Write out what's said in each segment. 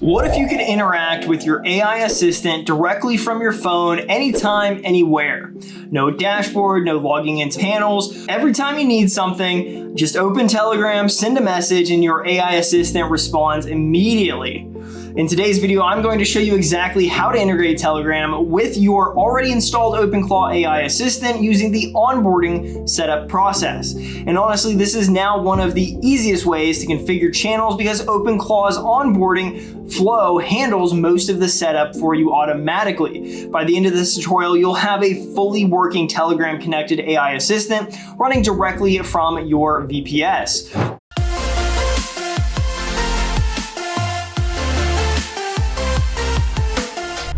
What if you could interact with your AI assistant directly from your phone anytime, anywhere? No dashboard, no logging into panels. Every time you need something, just open Telegram, send a message, and your AI assistant responds immediately. In today's video, I'm going to show you exactly how to integrate Telegram with your already installed Openclaw AI assistant using the onboarding setup process. And honestly, this is now one of the easiest ways to configure channels because Openclaw's onboarding flow handles most of the setup for you automatically. By the end of this tutorial, you'll have a fully working Telegram connected AI assistant running directly from your VPS.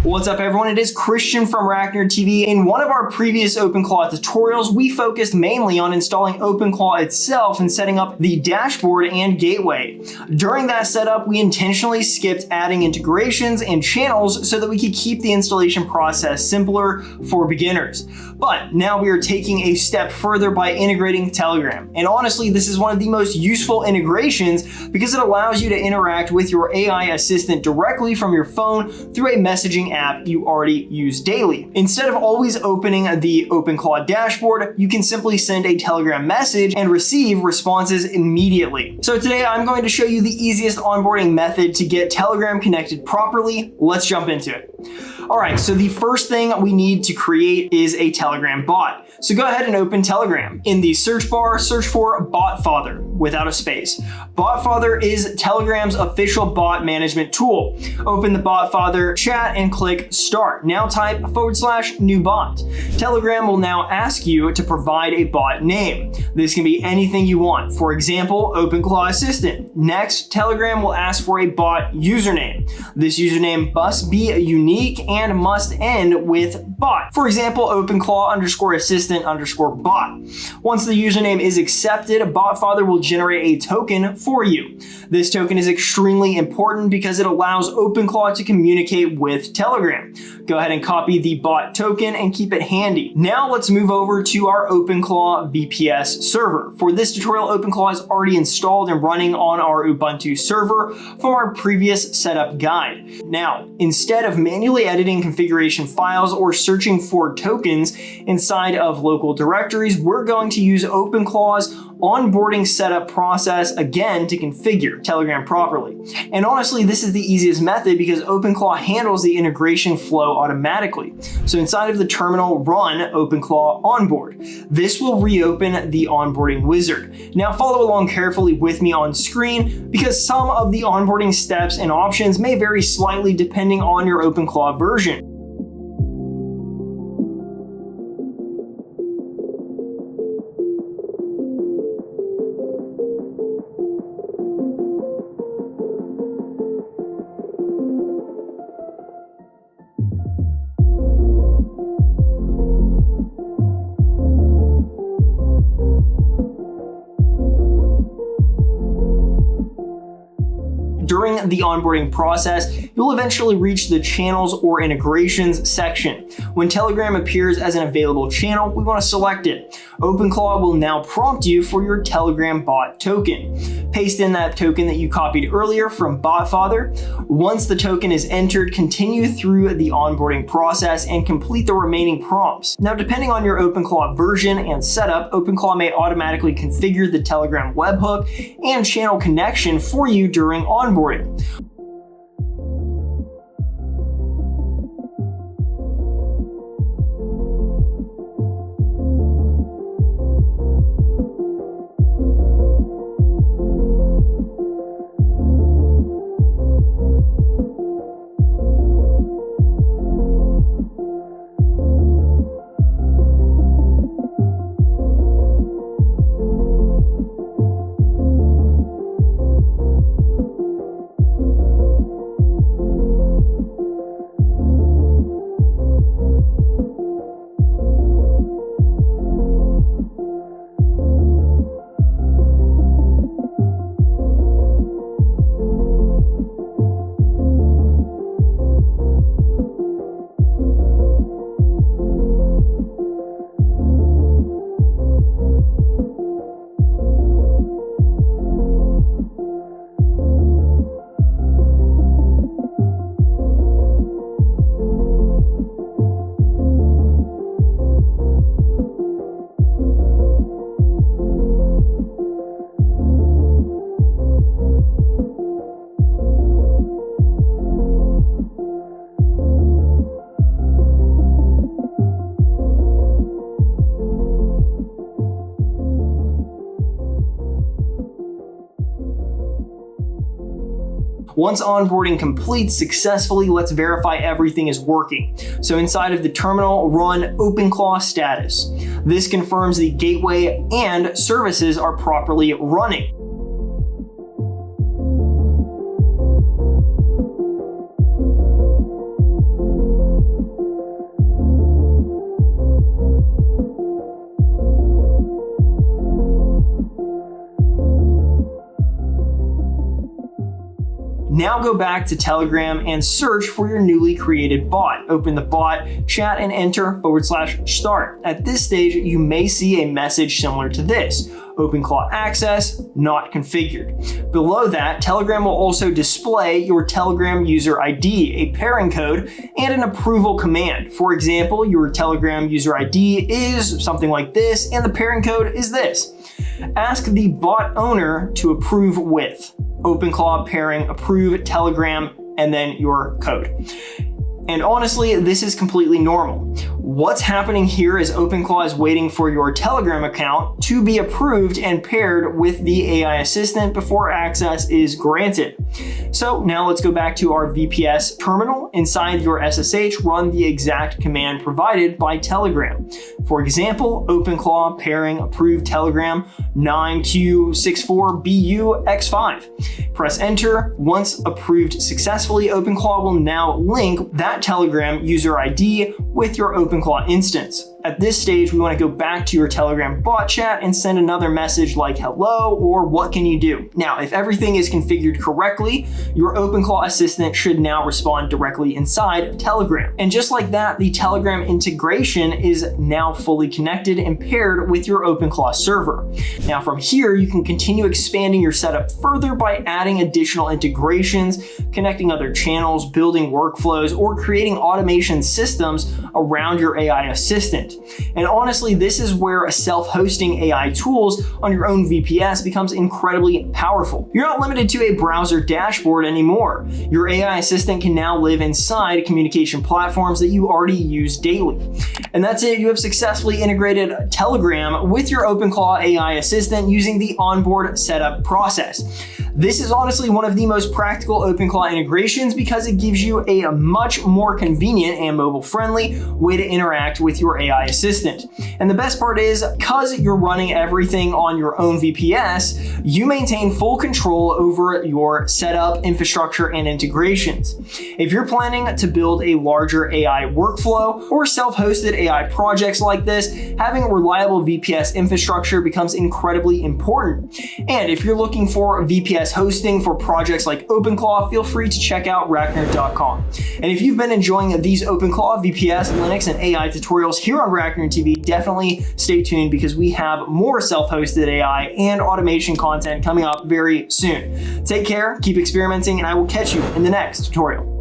What's up everyone, it is Christian from RackNerd TV. In one of our previous Openclaw tutorials, we focused mainly on installing Openclaw itself and setting up the dashboard and gateway. During that setup, we intentionally skipped adding integrations and channels so that we could keep the installation process simpler for beginners. But now we are taking a step further by integrating Telegram. And honestly, this is one of the most useful integrations because it allows you to interact with your AI assistant directly from your phone through a messaging app you already use daily. Instead of always opening the Openclaw dashboard, you can simply send a Telegram message and receive responses immediately. So today I'm going to show you the easiest onboarding method to get Telegram connected properly. Let's jump into it. All right, so the first thing we need to create is a Telegram bot. So go ahead and open Telegram. In the search bar, search for BotFather without a space. BotFather is Telegram's official bot management tool. Open the BotFather chat and click Start. Now type /new bot. Telegram will now ask you to provide a bot name. This can be anything you want. For example, Openclaw Assistant. Next, Telegram will ask for a bot username. This username must be unique and must end with bot. For example, Openclaw_assistant_bot. Once the username is accepted, BotFather will generate a token for you. This token is extremely important because it allows Openclaw to communicate with Telegram. Go ahead and copy the bot token and keep it handy. Now let's move over to our Openclaw VPS server. For this tutorial, Openclaw is already installed and running on our Ubuntu server from our previous setup guide. Now, instead of manually editing configuration files or searching for tokens inside of local directories, we're going to use Openclaw's onboarding setup process again to configure Telegram properly. And honestly, this is the easiest method because Openclaw handles the integration flow automatically. So inside of the terminal, run Openclaw onboard. This will reopen the onboarding wizard. Now follow along carefully with me on screen because some of the onboarding steps and options may vary slightly depending on your Openclaw version. During the onboarding process, you'll eventually reach the channels or integrations section. When Telegram appears as an available channel, we want to select it. Openclaw will now prompt you for your Telegram bot token. Paste in that token that you copied earlier from BotFather. Once the token is entered, continue through the onboarding process and complete the remaining prompts. Now, depending on your Openclaw version and setup, Openclaw may automatically configure the Telegram webhook and channel connection for you during onboarding. Once onboarding completes successfully, let's verify everything is working. So inside of the terminal, run Openclaw status. This confirms the gateway and services are properly running. Now go back to Telegram and search for your newly created bot. Open the bot, chat, and enter /start. At this stage, you may see a message similar to this: Openclaw access not configured. Below that, Telegram will also display your Telegram user ID, a pairing code, and an approval command. For example, your Telegram user ID is something like this, and the pairing code is this. Ask the bot owner to approve with Openclaw pairing approve Telegram, and then your code. And honestly, this is completely normal. What's happening here is Openclaw is waiting for your Telegram account to be approved and paired with the AI assistant before access is granted. So now let's go back to our VPS terminal. Inside your SSH, run the exact command provided by Telegram. For example, Openclaw pairing approved Telegram 9Q64BUX5. Press enter. Once approved successfully, Openclaw will now link that Telegram user ID with your Openclaw instance. At this stage, we want to go back to your Telegram bot chat and send another message like hello or what can you do? Now, if everything is configured correctly, your Openclaw assistant should now respond directly inside of Telegram. And just like that, the Telegram integration is now fully connected and paired with your Openclaw server. Now from here, you can continue expanding your setup further by adding additional integrations, connecting other channels, building workflows, or creating automation systems around your AI assistant. And honestly, this is where self-hosting AI tools on your own VPS becomes incredibly powerful. You're not limited to a browser dashboard anymore. Your AI assistant can now live inside communication platforms that you already use daily. And that's it. You have successfully integrated Telegram with your Openclaw AI assistant using the onboard setup process. This is honestly one of the most practical Openclaw integrations because it gives you a much more convenient and mobile-friendly way to interact with your AI assistant. And the best part is, because you're running everything on your own VPS, you maintain full control over your setup, infrastructure, and integrations. If you're planning to build a larger AI workflow or self-hosted AI projects like this, having a reliable VPS infrastructure becomes incredibly important. And if you're looking for VPS hosting for projects like Openclaw, feel free to check out RackNerd.com. And if you've been enjoying these Openclaw, VPS, Linux, and AI tutorials here on RackNerd TV, definitely stay tuned because we have more self-hosted AI and automation content coming up very soon. Take care, keep experimenting, and I will catch you in the next tutorial.